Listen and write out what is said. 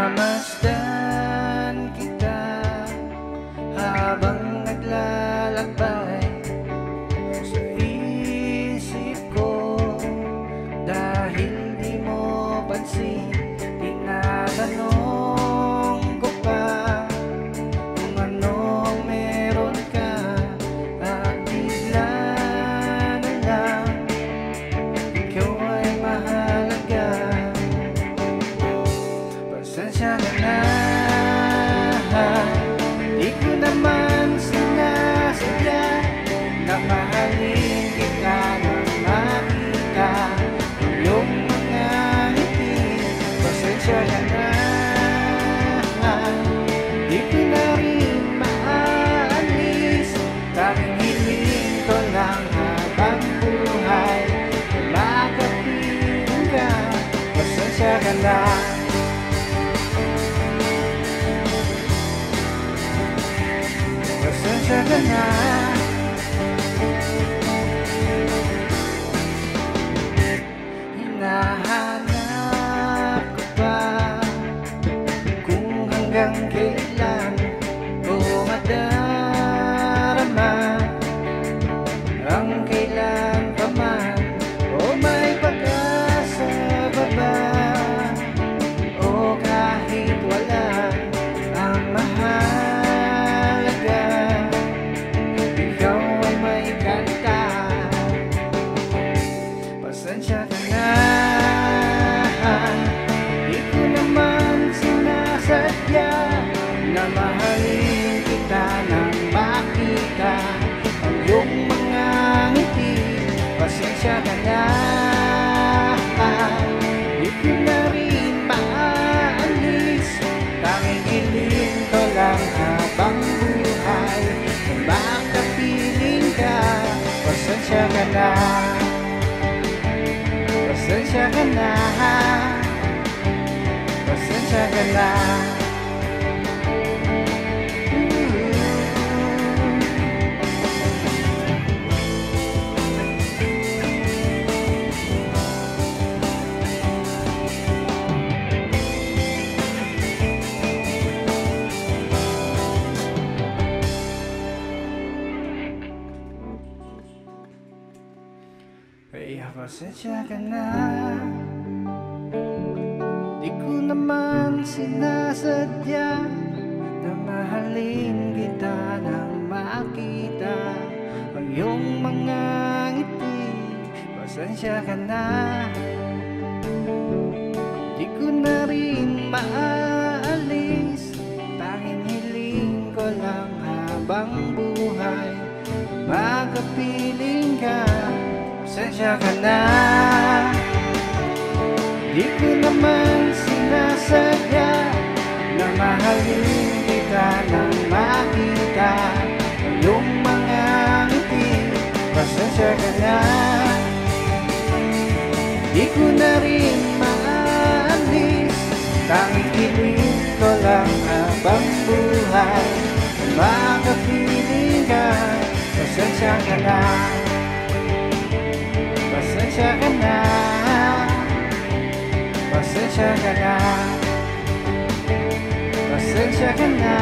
Pinamasdan kita habang naglalakbay sa isip ko, dahil di mo pansin. Tinatanong ko pa kung anong meron ka, at bigla na lang ikaw ay mahalaga. Pasensya ka na, di ko naman sinasadya na mahalin kita nang makita iyong mga ngiti. Pasensya ka na, di ko na rin maalis. Tanging hiling ko lang habang buhay makapiling ka. Pasensya ka na, pasensya ka na. Hinahanap ko pa kung hanggang kailan ko madarama ang kailan pa man o may pag-asa pa ba, o kahit wala ang mahalaga, ikaw ay may kanta. Pasensya ka na, di ko naman sinasadya na mahalin kita nang makita ang iyong mga ngiti. Pasensya ka na, di ko na rin maalis. Tanging hiling ko lang habang buhay makapiling ka. Pasensya ka na, pasensya ka na, pasensya ka na. Kaya pasensya ka na, di ko naman sinasadya na mahalin kita nang makita ang iyong mga ngiti. Pasensya ka na, di ko na rin maalis. Tanging hiling ko lang habang buhay makapiling ka. Pasensya ka na, di ko naman sinasadya na mahalin kita nang makita ang iyong mga ngiti. Pasensya ka na, di ko na rin maalis. Tanging hiling ko lang habang buhay makapiling ka. Pasensya ka na, pasensya ka na, pasensya ka na, pasensya ka na.